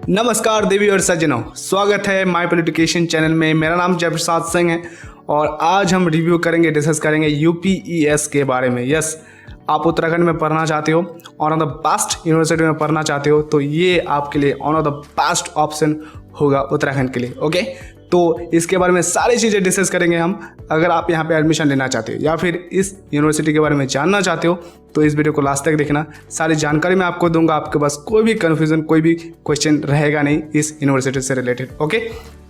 नमस्कार देवी और सज्जनों, स्वागत है माय पॉलिटिकेशन चैनल में। मेरा नाम जयप्रसाद सिंह है और आज हम रिव्यू करेंगे, डिस्कस करेंगे यूपीईएस के बारे में। यस, आप उत्तराखंड में पढ़ना चाहते हो, one of the best university में पढ़ना चाहते हो, तो ये आपके लिए one of the best option होगा उत्तराखंड के लिए। ओके, तो इसके बारे में सारी चीज़ें डिस्कस करेंगे हम। अगर आप यहाँ पे एडमिशन लेना चाहते हो या फिर इस यूनिवर्सिटी के बारे में जानना चाहते हो तो इस वीडियो को लास्ट तक देखना। सारी जानकारी मैं आपको दूंगा, आपके पास कोई भी कन्फ्यूजन, कोई भी क्वेश्चन रहेगा नहीं इस यूनिवर्सिटी से रिलेटेड। ओके,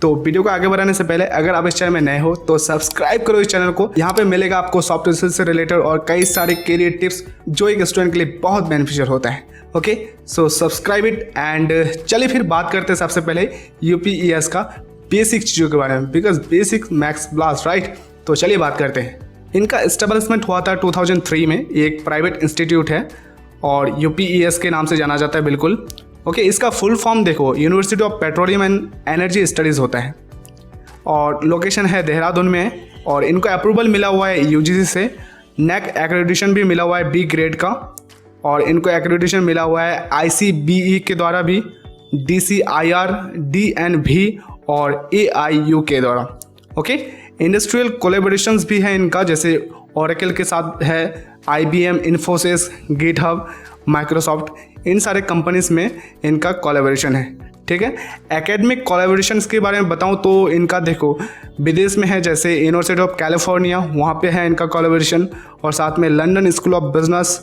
तो वीडियो को आगे बढ़ाने से पहले अगर आप इस चैनल में नए हो तो सब्सक्राइब करो इस चैनल को। यहाँ पे मिलेगा आपको सॉफ्टवेयर से रिलेटेड और कई सारे कैरियर टिप्स जो एक स्टूडेंट के लिए बहुत बेनिफिशियल होता है। Okay, so subscribe it and चलिए फिर बात करते हैं सबसे पहले यूपीईएस का बेसिक चीज़ों के बारे में, because basic max blast, right. तो चलिए बात करते हैं। इनका एस्टेब्लिशमेंट हुआ था 2003 में। ये एक प्राइवेट इंस्टीट्यूट है और यूपीईएस के नाम से जाना जाता है, बिल्कुल। ओके, इसका फुल फॉर्म देखो, university of petroleum and energy studies होता है और लोकेशन है देहरादून में। और इनको अप्रूवल मिला हुआ है यूजीसी से, नेक एक्रेडिटेशन भी मिला हुआ है बी ग्रेड का, और इनको एक्रेडिटेशन मिला हुआ है आईसीबीई के द्वारा भी, DCIR, DNV और AIU के द्वारा। ओके, इंडस्ट्रियल कोलेबोरेशंस भी हैं इनका, जैसे ओरेकल के साथ है, IBM, इन्फोसिस, गिटहब, माइक्रोसॉफ्ट, इन सारे कंपनीज में इनका कोलेबोरेशन है। ठीक है, एकेडमिक कोलेबोरेशंस के बारे में बताऊं तो इनका देखो विदेश में है, जैसे यूनिवर्सिटी ऑफ कैलिफोर्निया, वहाँ पे है इनका कोलेबोरेशन, और साथ में लंदन स्कूल ऑफ बिजनेस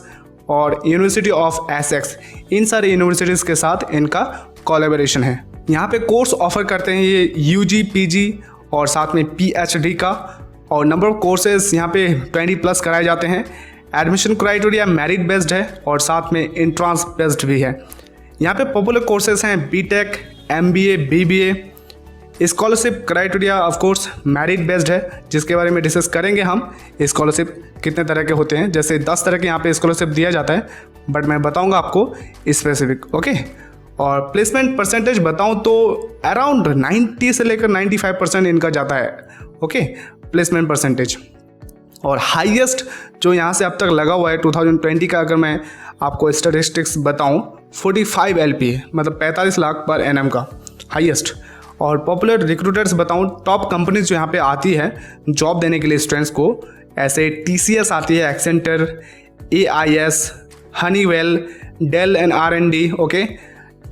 और यूनिवर्सिटी ऑफ एसेक्स, इन सारे यूनिवर्सिटीज़ के साथ इनका कोलेबोरेशन है। यहाँ पे कोर्स ऑफर करते हैं ये UG, PG और साथ में PhD का, और नंबर ऑफ कोर्सेज यहाँ पे 20+ कराए जाते हैं। एडमिशन क्राइटेरिया मेरिट बेस्ड है और साथ में एंट्रेंस बेस्ड भी है। यहाँ पे पॉपुलर कोर्सेज हैं BTech, MBA, BBA। Scholarship criteria of course merit based है, जिसके बारे में डिस्कस करेंगे हम। स्कॉलरशिप कितने तरह के होते हैं, जैसे 10 तरह के यहाँ पे स्कॉलरशिप दिया जाता है, बट मैं बताऊँगा आपको स्पेसिफिक। ओके, और प्लेसमेंट परसेंटेज बताऊं तो अराउंड 90 से लेकर 95% इनका जाता है। Okay, placement percentage. और हाईएस्ट जो यहाँ से अब तक लगा हुआ है 2020 का, अगर मैं आपको स्टैटिस्टिक्स बताऊं, 45 LPA, मतलब 45 लाख पर एनएम का हाईएस्ट। और पॉपुलर रिक्रूटर्स बताऊं, टॉप कंपनीज जो यहाँ पे आती है जॉब देने के लिए स्टूडेंट्स को, ऐसे TCS आती है, Accenture, AIS, Honeywell, Dell and R&D, okay,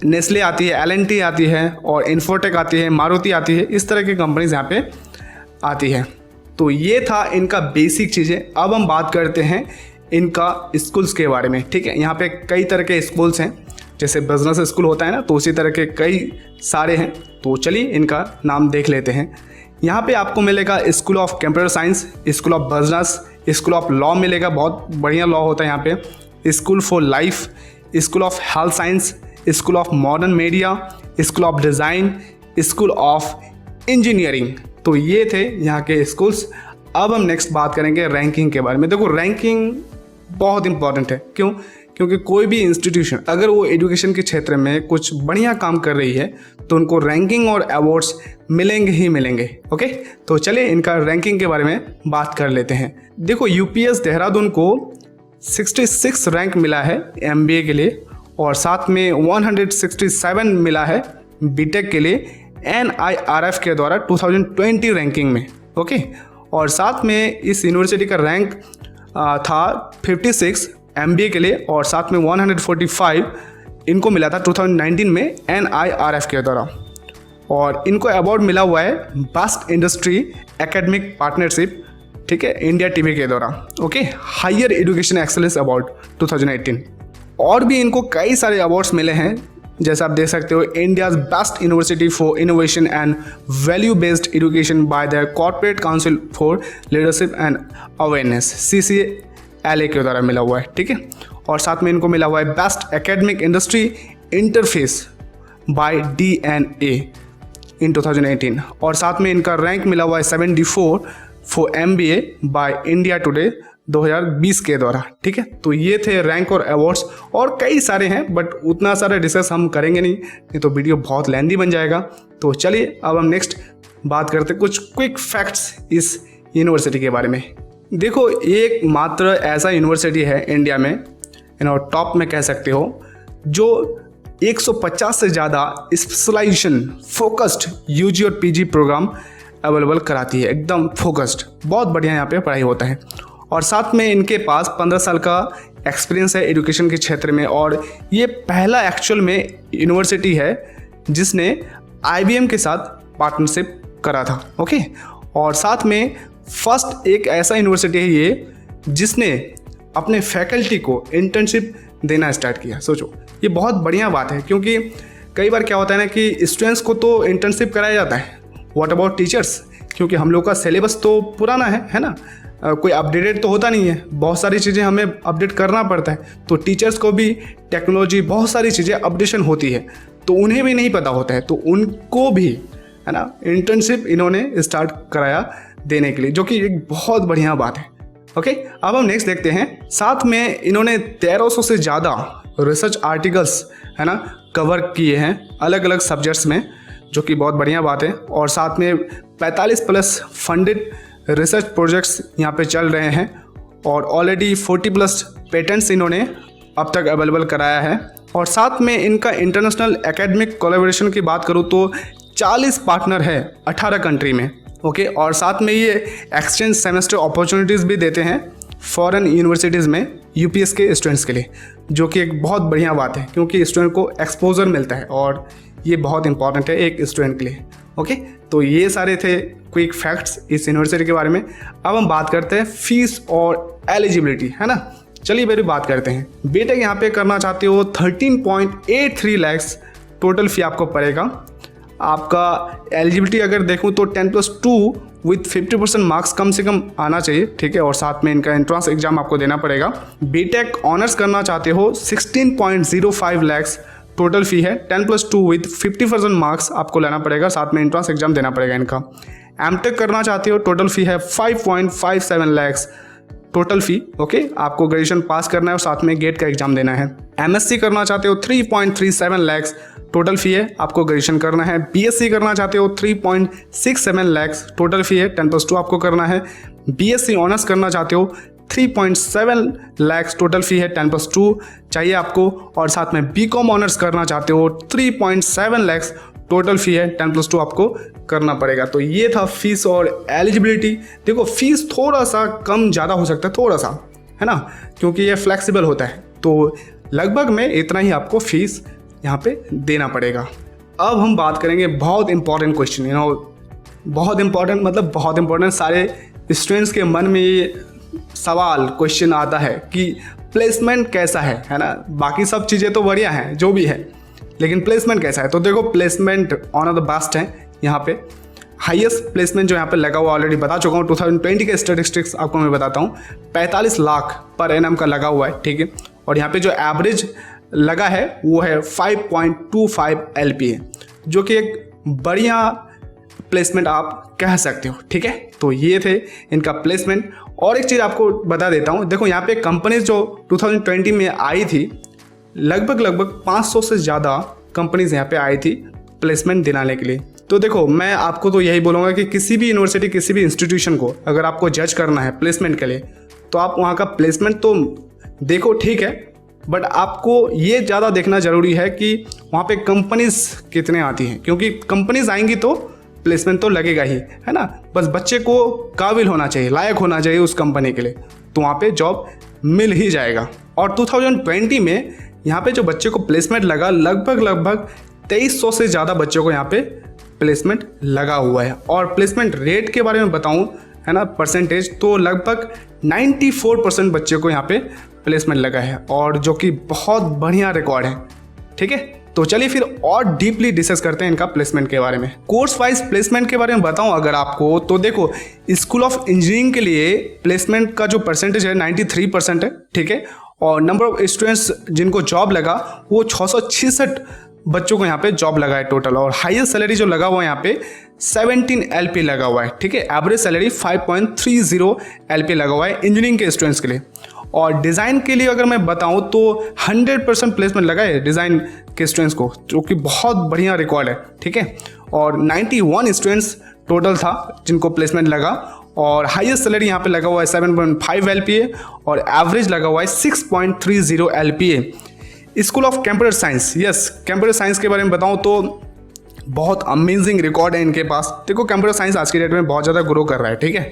Nestle आती है, L&T आती है, और इन्फोटेक आती है, मारुति आती है। इस तरह की कंपनीज यहाँ पे आती है। तो ये था इनका बेसिक चीज़ें। अब हम बात करते हैं इनका स्कूल्स के बारे में। ठीक है, यहाँ पे कई तरह के स्कूल्स हैं, जैसे बिजनेस स्कूल होता है ना, तो उसी तरह के कई सारे हैं। तो चलिए इनका नाम देख लेते हैं। यहाँ पे आपको मिलेगा school of computer science, school of business, school of law मिलेगा, बहुत बढ़िया लॉ होता है यहाँ पे, school for life, school of health science, school of modern media, school of design, school of engineering. तो ये थे यहाँ के स्कूल्स। अब हम नेक्स्ट बात करेंगे रैंकिंग के बारे में। देखो, रैंकिंग बहुत इंपॉर्टेंट है। क्यों? क्योंकि कोई भी इंस्टीट्यूशन अगर वो एजुकेशन के क्षेत्र में कुछ बढ़िया काम कर रही है तो उनको रैंकिंग और अवार्ड्स मिलेंगे ही मिलेंगे। ओके, तो चलिए इनका रैंकिंग के बारे में बात कर लेते हैं। देखो, यूपीएस देहरादून को 66 रैंक मिला है MBA के लिए, और साथ में 167 मिला है BTech के लिए NIRF के द्वारा 2020 रैंकिंग में। ओके, और साथ में इस यूनिवर्सिटी का रैंक था 56 MBA के लिए, और साथ में 145 इनको मिला था 2019 में NIRF के द्वारा। और इनको अवार्ड मिला हुआ है बेस्ट इंडस्ट्री एकेडमिक पार्टनरशिप, ठीक है, इंडिया टीवी के द्वारा। Okay, higher education excellence award 2018। और भी इनको कई सारे अवार्ड्स मिले हैं, जैसे आप देख सकते हो, India's best university for innovation and value based education by the corporate council for leadership and awareness, CCLA के द्वारा मिला हुआ है। ठीक है, और साथ में इनको मिला हुआ है best academic industry interface by DNA in 2018, और साथ में इनका रैंक मिला हुआ है 74 for MBA by India today 2020 के द्वारा। ठीक है, तो ये थे रैंक और अवार्ड्स, और कई सारे हैं, बट उतना सारा डिस्कस हम करेंगे नहीं तो वीडियो बहुत लेंदी बन जाएगा। तो चलिए अब हम नेक्स्ट बात करते हैं कुछ क्विक फैक्ट्स इस यूनिवर्सिटी के बारे में। देखो, एक मात्र ऐसा यूनिवर्सिटी है इंडिया में, टॉप में कह सकते हो, जो 150 से ज़्यादा स्पेशलाइजेशन फोकस्ड यूजी और पीजी प्रोग्राम अवेलेबल कराती है, एकदम फोकस्ड। बहुत बढ़िया यहाँ पे पढ़ाई होता है। और साथ में इनके पास 15 साल का एक्सपीरियंस है एजुकेशन के क्षेत्र में, और ये पहला एक्चुअल में यूनिवर्सिटी है जिसने IBM के साथ पार्टनरशिप करा था। ओके, और साथ में फर्स्ट एक ऐसा यूनिवर्सिटी है ये जिसने अपने फैकल्टी को इंटर्नशिप देना स्टार्ट किया। सोचो, ये बहुत बढ़िया बात है, क्योंकि कई बार क्या होता है ना कि स्टूडेंट्स को तो इंटर्नशिप कराया जाता है, व्हाट अबाउट टीचर्स, क्योंकि हम लोग का सिलेबस तो पुराना है ना, कोई अपडेटेड तो होता नहीं है, बहुत सारी चीज़ें हमें अपडेट करना पड़ता है। तो टीचर्स को भी टेक्नोलॉजी, बहुत सारी चीज़ें अपडेशन होती है, तो उन्हें भी नहीं पता होता है, तो उनको भी, है ना, इंटर्नशिप इन्होंने स्टार्ट कराया देने के लिए, जो कि एक बहुत बढ़िया बात है। ओके, अब हम नेक्स्ट देखते हैं। साथ में इन्होंने 1300 से ज़्यादा रिसर्च आर्टिकल्स, है ना, कवर किए हैं अलग अलग सब्जेक्ट्स में, जो कि बहुत बढ़िया बात है। और साथ में 45+ फंडेड रिसर्च प्रोजेक्ट्स यहाँ पे चल रहे हैं, और ऑलरेडी 40+ पेटेंट्स इन्होंने अब तक अवेलेबल कराया है। और साथ में इनका इंटरनेशनल एकेडमिक कोलैबोरेशन की बात करूँ तो 40 पार्टनर है 18 कंट्री में। ओके, और साथ में ये एक्सचेंज सेमेस्टर अपॉर्चुनिटीज़ भी देते हैं फॉरेन यूनिवर्सिटीज़ में UPS के स्टूडेंट्स के लिए, जो कि एक बहुत बढ़िया बात है, क्योंकि स्टूडेंट को एक्सपोजर मिलता है और ये बहुत इंपॉर्टेंट है एक स्टूडेंट के लिए। ओके, तो ये सारे थे क्विक फैक्ट्स इस यूनिवर्सिटी के बारे में। अब हम बात करते हैं फीस और एलिजिबिलिटी, है ना। चलिए मेरी बात करते हैं। बीटेक यहाँ पे करना चाहते हो 13.83 लाख टोटल फी आपको पड़ेगा। आपका एलिजिबिलिटी अगर देखूँ तो 10+2 विथ 50% मार्क्स कम से कम आना चाहिए, ठीक है। और साथ में इनका एंट्रेंस एग्जाम आपको देना पड़ेगा। बीटेक ऑनर्स करना चाहते हो 16.05 लाख टोटल फी है, 10+2 विथ 50% मार्क्स आपको लेना पड़ेगा, साथ में एंट्रेंस एग्जाम देना पड़ेगा इनका। एमटेक करना चाहते हो टोटल फी है 5.57 लाख टोटल फी। ओके, आपको ग्रेजुएशन पास करना है और साथ में गेट का एग्जाम देना है। एमएससी करना चाहते हो 3.37 लाख टोटल फी है, आपको ग्रेजुएशन करना है। बीएससी करना चाहते हो 3.67 लाख टोटल फी है, 10+2 आपको करना है। बीएससी ऑनर्स करना चाहते हो 3.7 लाख टोटल फी है, 10+2 चाहिए आपको। और साथ में बीकॉम ऑनर्स करना चाहते हो 3.7 लाख टोटल फी है, 10+2 आपको करना पड़ेगा। तो ये था फीस और एलिजिबिलिटी। देखो, फीस थोड़ा सा कम ज़्यादा हो सकता है, थोड़ा सा, है ना, क्योंकि ये फ्लेक्सिबल होता है। तो लगभग में इतना ही आपको फीस यहाँ पे देना पड़ेगा। अब हम बात करेंगे बहुत इंपॉर्टेंट क्वेश्चन, बहुत इंपॉर्टेंट, मतलब बहुत इंपॉर्टेंट। सारे स्टूडेंट्स के मन में ये सवाल क्वेश्चन आता है कि प्लेसमेंट कैसा है ना। बाकी सब चीज़ें तो बढ़िया हैं जो भी है, लेकिन प्लेसमेंट कैसा है। तो देखो, placement on off the best है यहाँ पे। हाईएस्ट प्लेसमेंट जो यहाँ पे लगा हुआ ऑलरेडी बता चुका हूँ, 2020 के स्टैटिस्टिक्स आपको मैं बताता हूँ। 45 लाख पर एनएम का लगा हुआ है, ठीक है। और यहाँ पे जो एवरेज लगा है वो है 5.25 LPA, जो कि एक बढ़िया प्लेसमेंट आप कह सकते हो, ठीक है। तो ये थे इनका प्लेसमेंट। और एक चीज़ आपको बता देता हूँ, देखो यहाँ पे कंपनीज जो 2020 में आई थी, लगभग 500 से ज़्यादा कंपनीज यहाँ पे आई थी प्लेसमेंट दिलाने के लिए। तो देखो, मैं आपको तो यही बोलूँगा कि किसी भी यूनिवर्सिटी, किसी भी इंस्टीट्यूशन को अगर आपको जज करना है प्लेसमेंट के लिए, तो आप वहाँ का प्लेसमेंट तो देखो, ठीक है, बट आपको ये ज़्यादा देखना ज़रूरी है कि वहाँ पे कंपनीज कितने आती हैं, क्योंकि कंपनीज आएंगी तो प्लेसमेंट तो लगेगा ही, है ना। बस बच्चे को काबिल होना चाहिए, लायक होना चाहिए उस कंपनी के लिए, तो वहाँ पे जॉब मिल ही जाएगा। और 2020 में यहाँ पे जो बच्चे को प्लेसमेंट लगा, लगभग 2300 से ज़्यादा बच्चों को यहाँ पे प्लेसमेंट लगा हुआ है। और प्लेसमेंट रेट के बारे में बताऊँ, है ना, परसेंटेज, तो लगभग 94% बच्चे को यहाँ पे प्लेसमेंट लगा है, और जो कि बहुत बढ़िया रिकॉर्ड है, ठीक है। तो चलिए फिर और डीपली डिस्कस करते हैं इनका प्लेसमेंट के बारे में। कोर्स वाइज प्लेसमेंट के बारे में बताऊं अगर आपको, तो देखो, स्कूल ऑफ इंजीनियरिंग के लिए प्लेसमेंट का जो परसेंटेज है 93% है, ठीक है। और नंबर ऑफ स्टूडेंट्स जिनको जॉब लगा वो 666 बच्चों को यहाँ पे जॉब लगा है टोटल। और हाईएस्ट सैलरी जो लगा हुआ है यहाँ पे 17 LP लगा हुआ है, ठीक है। एवरेज सैलरी 5.30 LP लगा हुआ है इंजीनियरिंग के स्टूडेंट्स के लिए। और डिज़ाइन के लिए अगर मैं बताऊं तो 100% प्लेसमेंट लगा है डिज़ाइन के स्टूडेंट्स को, जो कि बहुत बढ़िया रिकॉर्ड है, ठीक है। और 91 स्टूडेंट्स टोटल था जिनको प्लेसमेंट लगा। और हाईएस्ट सैलरी यहाँ पे लगा हुआ है 7.5 LPA और एवरेज लगा हुआ है 6.30 LPA। School of computer science, yes computer science के बारे में बताऊं तो बहुत अमेजिंग रिकॉर्ड है इनके पास। देखो कंप्यूटर साइंस आज की डेट में बहुत ज़्यादा ग्रो कर रहा है, ठीक है।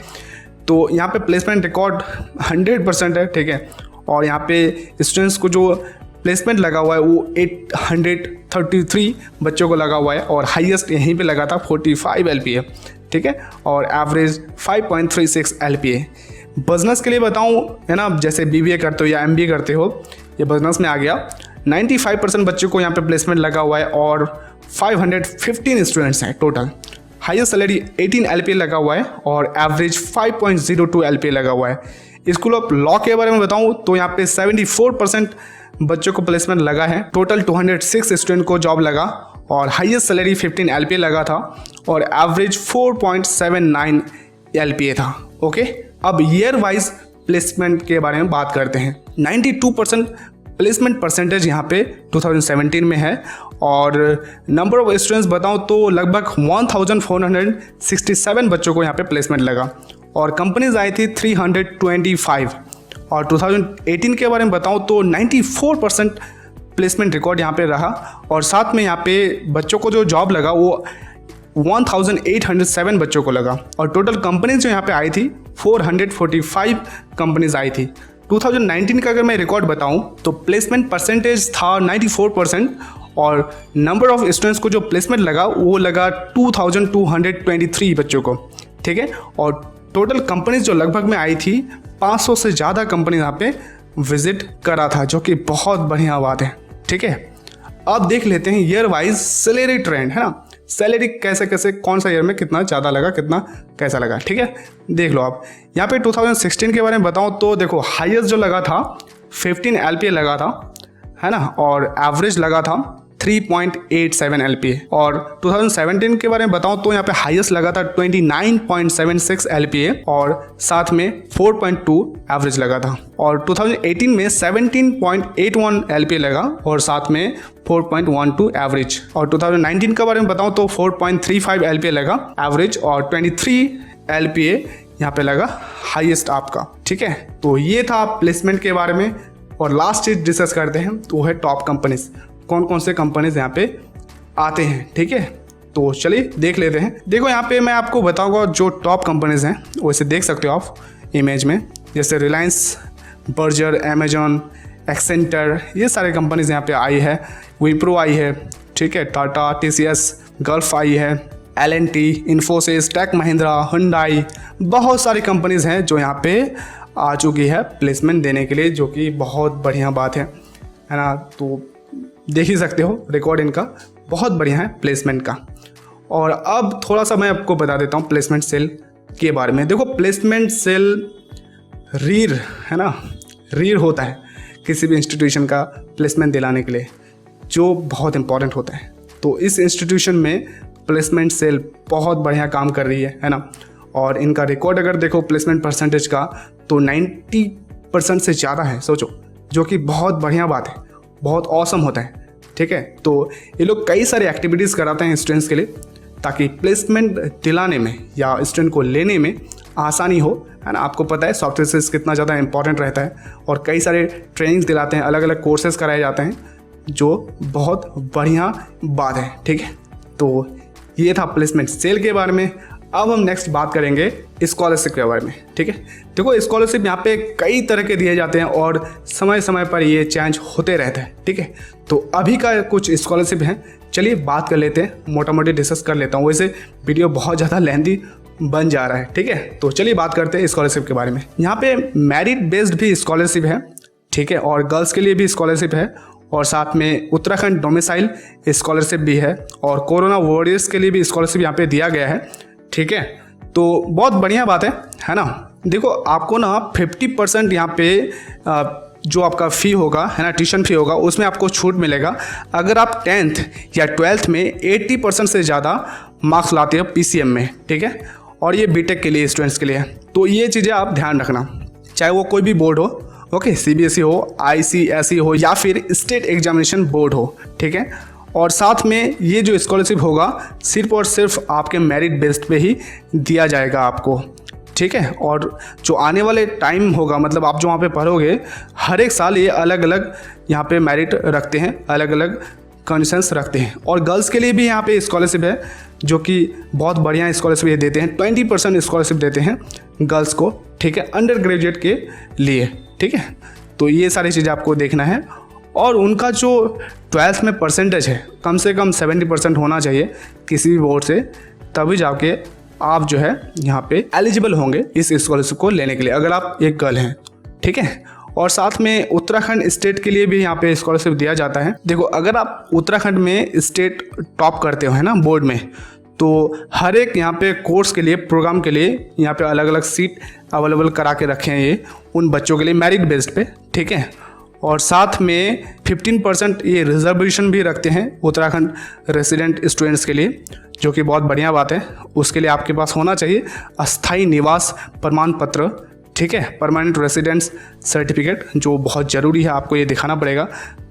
तो यहाँ पे प्लेसमेंट रिकॉर्ड 100% है, ठीक है। और यहाँ पे स्टूडेंट्स को जो प्लेसमेंट लगा हुआ है वो 833 बच्चों को लगा हुआ है और हाईएस्ट यहीं पे लगा था 45 LPA, ठीक है। और एवरेज 5.36 LPA। बिजनेस के लिए बताऊँ है ना, जैसे BBA करते हो या MBA करते हो, ये बिजनेस में आ गया। 95% बच्चों को यहाँ पे प्लेसमेंट लगा हुआ है और 515 स्टूडेंट्स हैं टोटल। हाईएस्ट सैलरी 18 LPA लगा हुआ है और एवरेज 5.02 LPA लगा हुआ है। स्कूल ऑफ लॉ के बारे में बताऊं तो यहाँ पे 74% बच्चों को प्लेसमेंट लगा है। टोटल 206 स्टूडेंट को जॉब लगा और हाईएस्ट सैलरी 15 LPA लगा था और एवरेज 4.79 LPA था। ओके, अब ईयर वाइज प्लेसमेंट के बारे में बात करते हैं। 92% प्लेसमेंट परसेंटेज यहाँ पे 2017 में है और नंबर ऑफ स्टूडेंट्स बताऊँ तो लगभग 1467 बच्चों को यहाँ पे प्लेसमेंट लगा और कंपनीज आई थी 325। और 2018 के बारे में बताऊँ तो 94% प्लेसमेंट रिकॉर्ड यहाँ पे रहा और साथ में यहाँ पे बच्चों को जो जॉब लगा वो 1807 बच्चों को लगा और टोटल कंपनीज जो यहाँ पे आई थी 445 कंपनीज आई थी। 2019 का अगर मैं रिकॉर्ड बताऊं तो प्लेसमेंट परसेंटेज था 94% और नंबर ऑफ स्टूडेंट्स को जो प्लेसमेंट लगा वो लगा 2223 बच्चों को, ठीक है। और टोटल कंपनीज जो लगभग में आई थी 500 से ज़्यादा कंपनी यहाँ पे विजिट करा था, जो कि बहुत बढ़िया बात है, ठीक है। अब देख लेते हैं ईयर वाइज सैलरी ट्रेंड, है ना, सैलरी कैसे कैसे कौन सा ईयर में कितना ज़्यादा लगा, कितना कैसा लगा, ठीक है। देख लो आप यहाँ पे 2016 के बारे में बताऊँ तो देखो हाईएस्ट जो लगा था 15 LPA लगा था, है ना, और एवरेज लगा था 3.87 LPA। और 2017 के बारे में बताऊँ तो यहाँ पे हाईएस्ट लगा था 29.76 LPA और साथ में 4.2 एवरेज लगा था। और 2018 में 17.81 LPA लगा और साथ में 4.12 एवरेज। और 2019 के बारे में बताऊँ तो 4.35 LPA लगा एवरेज और 23 LPA यहाँ पे लगा हाईएस्ट आपका, ठीक है। तो ये था प्लेसमेंट के बारे में। और लास्ट चीज डिस्कस करते हैं तो है टॉप कंपनीज, कौन कौन से कंपनीज यहाँ पे आते हैं, ठीक है। तो चलिए देख लेते हैं। देखो यहाँ पे मैं आपको बताऊंगा जो टॉप कंपनीज हैं, वैसे देख सकते हो आप इमेज में, जैसे रिलायंस, बर्जर, अमेजॉन, एक्सेंटर, ये सारे कंपनीज यहाँ पे आई है। विप्रो आई है, ठीक है, टाटा, TCS, गल्फ आई है, L&T, Infosys, take Mahindra, Hyundai, बहुत सारी कंपनीज हैं जो यहाँ पे आ चुकी है प्लेसमेंट देने के लिए, जो कि बहुत बढ़िया बात है ना। तो देख ही सकते हो रिकॉर्ड इनका बहुत बढ़िया है प्लेसमेंट का। और अब थोड़ा सा मैं आपको बता देता हूँ प्लेसमेंट सेल के बारे में। देखो प्लेसमेंट सेल रीर है ना, रीर होता है किसी भी इंस्टीट्यूशन का प्लेसमेंट दिलाने के लिए, जो बहुत इंपॉर्टेंट होता है। तो इस इंस्टीट्यूशन में प्लेसमेंट सेल बहुत बढ़िया काम कर रही है ना। और इनका रिकॉर्ड अगर देखो प्लेसमेंट परसेंटेज का तो 90% से ज़्यादा है, सोचो, जो कि बहुत बढ़िया बात है, बहुत ऑसम होता है, ठीक है। तो ये लोग कई सारे एक्टिविटीज़ कराते हैं स्टूडेंट्स के लिए ताकि प्लेसमेंट दिलाने में या स्टूडेंट को लेने में आसानी हो, है ना। आपको पता है सॉफ्टवेयर से कितना ज़्यादा इंपॉर्टेंट रहता है और कई सारे ट्रेनिंग्स दिलाते हैं, अलग अलग कोर्सेज कराए जाते हैं, जो बहुत बढ़िया बात है, ठीक है। तो ये था प्लेसमेंट सेल के बारे में। अब हम नेक्स्ट बात करेंगे स्कॉलरशिप के बारे में, ठीक है। देखो स्कॉलरशिप यहाँ पे कई तरह के दिए जाते हैं और समय समय पर ये चेंज होते रहते हैं, ठीक है। तो अभी का कुछ स्कॉलरशिप हैं, चलिए बात कर लेते हैं, मोटा मोटी डिस्कस कर लेता हूँ। वैसे वीडियो बहुत ज़्यादा लेंथी बन जा रहा है, ठीक है। तो चलिए बात करते हैं स्कॉलरशिप के बारे में। यहाँ पे मेरिट बेस्ड भी स्कॉलरशिप है, ठीक है, और गर्ल्स के लिए भी स्कॉलरशिप है और साथ में उत्तराखंड डोमिसाइल स्कॉलरशिप भी है और कोरोना वॉरियर्स के लिए भी स्कॉलरशिप यहाँ पे दिया गया है, ठीक है। तो बहुत बढ़िया बात है ना। देखो आपको ना 50% यहाँ पे जो आपका फ़ी होगा, है ना, ट्यूशन फ़ी होगा, उसमें आपको छूट मिलेगा अगर आप 10th या 12th में 80% से ज़्यादा मार्क्स लाते हो PCM में, ठीक है। और ये बीटेक के लिए स्टूडेंट्स के लिए है। तो ये चीज़ें आप ध्यान रखना, चाहे वो कोई भी बोर्ड हो, ओके, CBSE हो, ICSE हो या फिर स्टेट एग्जामिनेशन बोर्ड हो, ठीक है। और साथ में ये जो स्कॉलरशिप होगा सिर्फ और सिर्फ आपके मेरिट बेस्ड पे ही दिया जाएगा आपको, ठीक है। और जो आने वाले टाइम होगा, मतलब आप जो वहाँ पे पढ़ोगे, हर एक साल ये अलग अलग यहाँ पे मेरिट रखते हैं, अलग अलग कंडीशंस रखते हैं। और गर्ल्स के लिए भी यहाँ पे स्कॉलरशिप है, जो कि बहुत बढ़िया स्कॉलरशिप ये देते हैं। 20% स्कॉलरशिप देते हैं गर्ल्स को, ठीक है, अंडर ग्रेजुएट के लिए, ठीक है। तो ये सारी चीज़ें आपको देखना है। और उनका जो 12th में परसेंटेज है, कम से कम 70% होना चाहिए किसी भी बोर्ड से, तभी जाके आप जो है यहाँ पे एलिजिबल होंगे इस स्कॉलरशिप को लेने के लिए, अगर आप एक गर्ल हैं, ठीक है। और साथ में उत्तराखंड स्टेट के लिए भी यहाँ पे स्कॉलरशिप दिया जाता है। देखो, अगर आप उत्तराखंड में स्टेट टॉप करते हो, है ना, बोर्ड में, तो हर एक यहाँ पे कोर्स के लिए, प्रोग्राम के लिए यहाँ पे अलग अलग सीट अवेलेबल करा के रखे हैं ये उन बच्चों के लिए मेरिट बेस्ड पे, ठीक है। और साथ में 15% ये रिजर्वेशन भी रखते हैं उत्तराखंड रेसिडेंट स्टूडेंट्स के लिए, जो कि बहुत बढ़िया बात है। उसके लिए आपके पास होना चाहिए अस्थायी निवास प्रमाण पत्र, ठीक है, परमानेंट रेसिडेंस सर्टिफिकेट, जो बहुत ज़रूरी है, आपको ये दिखाना पड़ेगा,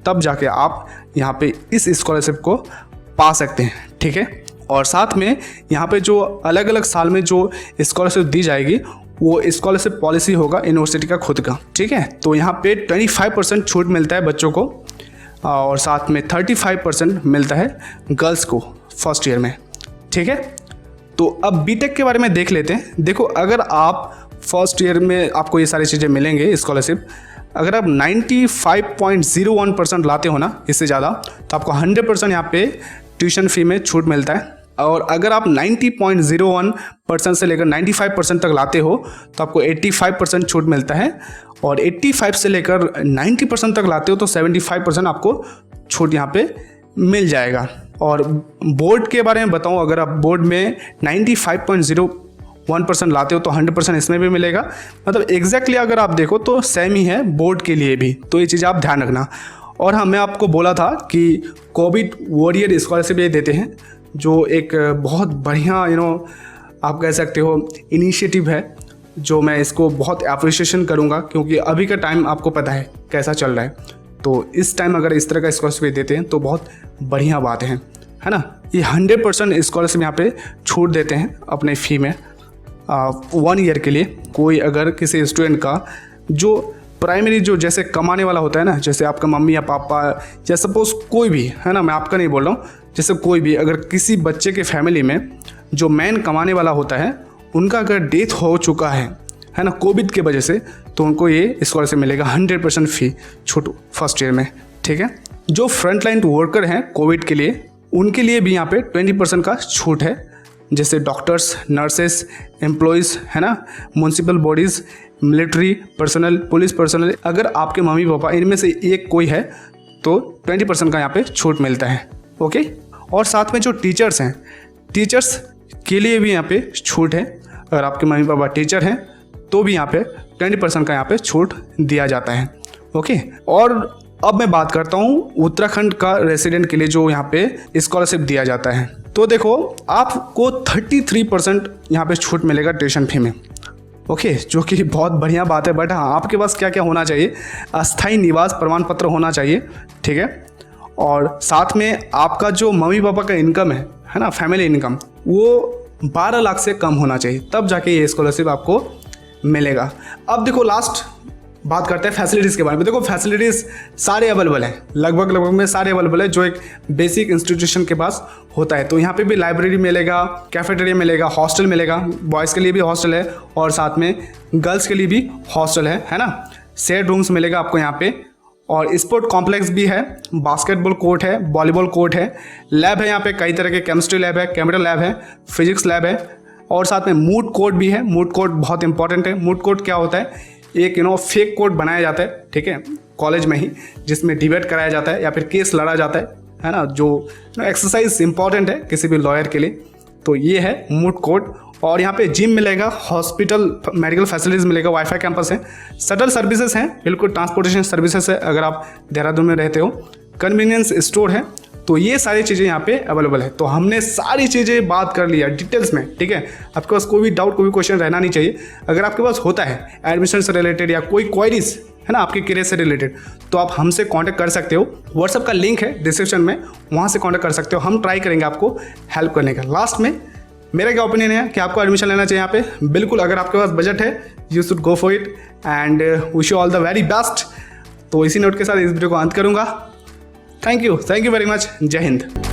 तब जाके आप यहाँ पे इस स्कॉलरशिप को पा सकते हैं, ठीक है। और साथ में यहाँ पे जो अलग अलग साल में जो स्कॉलरशिप दी जाएगी, वो स्कॉलरशिप पॉलिसी होगा यूनिवर्सिटी का खुद का, ठीक है। तो यहाँ पे 25% छूट मिलता है बच्चों को, और साथ में 35% मिलता है गर्ल्स को फर्स्ट ईयर में, ठीक है। तो अब बीटेक के बारे में देख लेते हैं। देखो, अगर आप फर्स्ट ईयर में आपको ये सारी चीज़ें मिलेंगे स्कॉलरशिप, अगर आप 95.01% लाते हो ना, इससे ज़्यादा, तो आपको 100% यहाँ पे ट्यूशन फ़ी में छूट मिलता है। और अगर आप 90.01% से लेकर 95% तक लाते हो तो आपको 85% छूट मिलता है। और 85 से लेकर 90% तक लाते हो तो 75% आपको छूट यहाँ पे मिल जाएगा। और बोर्ड के बारे में बताऊँ, अगर आप बोर्ड में 95.01% लाते हो तो 100% इसमें भी मिलेगा। मतलब एग्जैक्टली अगर आप देखो तो सेम ही है बोर्ड के लिए भी, तो ये चीज़ आप ध्यान रखना। और हाँ, मैं आपको बोला था कि कोविड वॉरियर स्कॉलरशिप ये देते हैं, जो एक बहुत बढ़िया आप कह सकते हो इनिशिएटिव है, जो मैं इसको बहुत अप्रिशिएशन करूँगा, क्योंकि अभी का टाइम आपको पता है कैसा चल रहा है। तो इस टाइम अगर इस तरह का स्कॉलरशिप देते हैं तो बहुत बढ़िया बात है ना। ये 100% स्कॉलरशिप यहाँ पे छूट देते हैं अपने फ़ी में 1 ईयर के लिए। कोई अगर किसी स्टूडेंट का जो प्राइमरी जो जैसे कमाने वाला होता है ना, जैसे आपका मम्मी या पापा या सपोज कोई भी, है ना, मैं आपका नहीं बोल रहा हूँ, जैसे कोई भी अगर किसी बच्चे के फैमिली में जो मेन कमाने वाला होता है, उनका अगर डेथ हो चुका है ना, कोविड के वजह से, तो उनको ये स्कॉलरशिप मिलेगा 100% फ़ी छूट फर्स्ट ईयर में, ठीक है। जो फ्रंट लाइन वर्कर हैं कोविड के लिए, उनके लिए भी यहाँ पे 20% का छूट है, जैसे डॉक्टर्स, नर्सेस, एम्प्लॉयज़, है ना, municipal bodies, military personnel, police personal. अगर आपके मम्मी पापा इनमें से एक कोई है तो 20% का यहाँ पे छूट मिलता है, ओके। और साथ में जो टीचर्स हैं, टीचर्स के लिए भी यहाँ पे छूट है। अगर आपके मम्मी पापा टीचर हैं तो भी यहाँ पे 20% का यहाँ पे छूट दिया जाता है, ओके। और अब मैं बात करता हूँ उत्तराखंड का रेसिडेंट के लिए जो यहाँ पे स्कॉलरशिप दिया जाता है। तो देखो, आपको 33% यहाँ पे छूट मिलेगा ट्यूशन फी में, ओके, जो कि बहुत बढ़िया बात है। बट हाँ, आपके पास क्या क्या होना चाहिए, अस्थायी निवास प्रमाण पत्र होना चाहिए, ठीक है। और साथ में आपका जो मम्मी पापा का इनकम है ना, फैमिली इनकम, वो 12 लाख से कम होना चाहिए, तब जाके ये स्कॉलरशिप आपको मिलेगा। अब देखो, लास्ट बात करते हैं फैसिलिटीज़ के बारे में। देखो, फैसिलिटीज़ सारे अवेलेबल हैं, लगभग में सारे अवेलेबल है जो एक बेसिक इंस्टीट्यूशन के पास होता है। तो यहाँ पे भी लाइब्रेरी मिलेगा, कैफेटेरिया मिलेगा, हॉस्टल मिलेगा, बॉयज़ के लिए भी हॉस्टल है और साथ में गर्ल्स के लिए भी हॉस्टल है ना। शेयर्ड रूम्स मिलेगा आपको यहाँ पे। और स्पोर्ट कॉम्प्लेक्स भी है, बास्केटबॉल कोर्ट है, वॉलीबॉल कोर्ट है, लैब है यहाँ पे कई तरह के, केमिस्ट्री लैब है, कंप्यूटर लैब है, फिजिक्स लैब है, और साथ में मूड कोर्ट भी है। मूड कोर्ट बहुत इंपॉर्टेंट है। मूड कोर्ट क्या होता है, एक फेक कोर्ट बनाया जाता है, ठीक है, कॉलेज में ही, जिसमें डिबेट कराया जाता है या फिर केस लड़ा जाता है ना, जो एक्सरसाइज इंपॉर्टेंट है किसी भी लॉयर के लिए। तो ये है मूड कोर्ट। और यहाँ पे जिम मिलेगा, हॉस्पिटल, मेडिकल फैसिलिटीज़ मिलेगा, वाईफाई कैंपस है, शटल सर्विसेज हैं, बिल्कुल ट्रांसपोर्टेशन सर्विसेज है अगर आप देहरादून में रहते हो, कन्वीनियंस स्टोर है। तो ये सारी चीज़ें यहाँ पे अवेलेबल है। तो हमने सारी चीज़ें बात कर लिया डिटेल्स में, ठीक है। आपके पास कोई भी डाउट, कोई भी क्वेश्चन रहना नहीं चाहिए। अगर आपके पास होता है एडमिशन से रिलेटेड या कोई क्वायरीज है ना आपके करियर से रिलेटेड, तो आप हमसे कांटेक्ट कर सकते हो। व्हाट्सएप का लिंक है डिस्क्रिप्शन में, वहाँ से कांटेक्ट कर सकते हो। हम ट्राई करेंगे आपको हेल्प करने का। लास्ट में मेरा क्या ओपिनियन है कि आपको एडमिशन लेना चाहिए यहाँ पे। बिल्कुल, अगर आपके पास बजट है you should go for it and wish you all the very best. तो इसी नोट के साथ इस वीडियो को अंत करूँगा। Thank you very much. जय हिंद।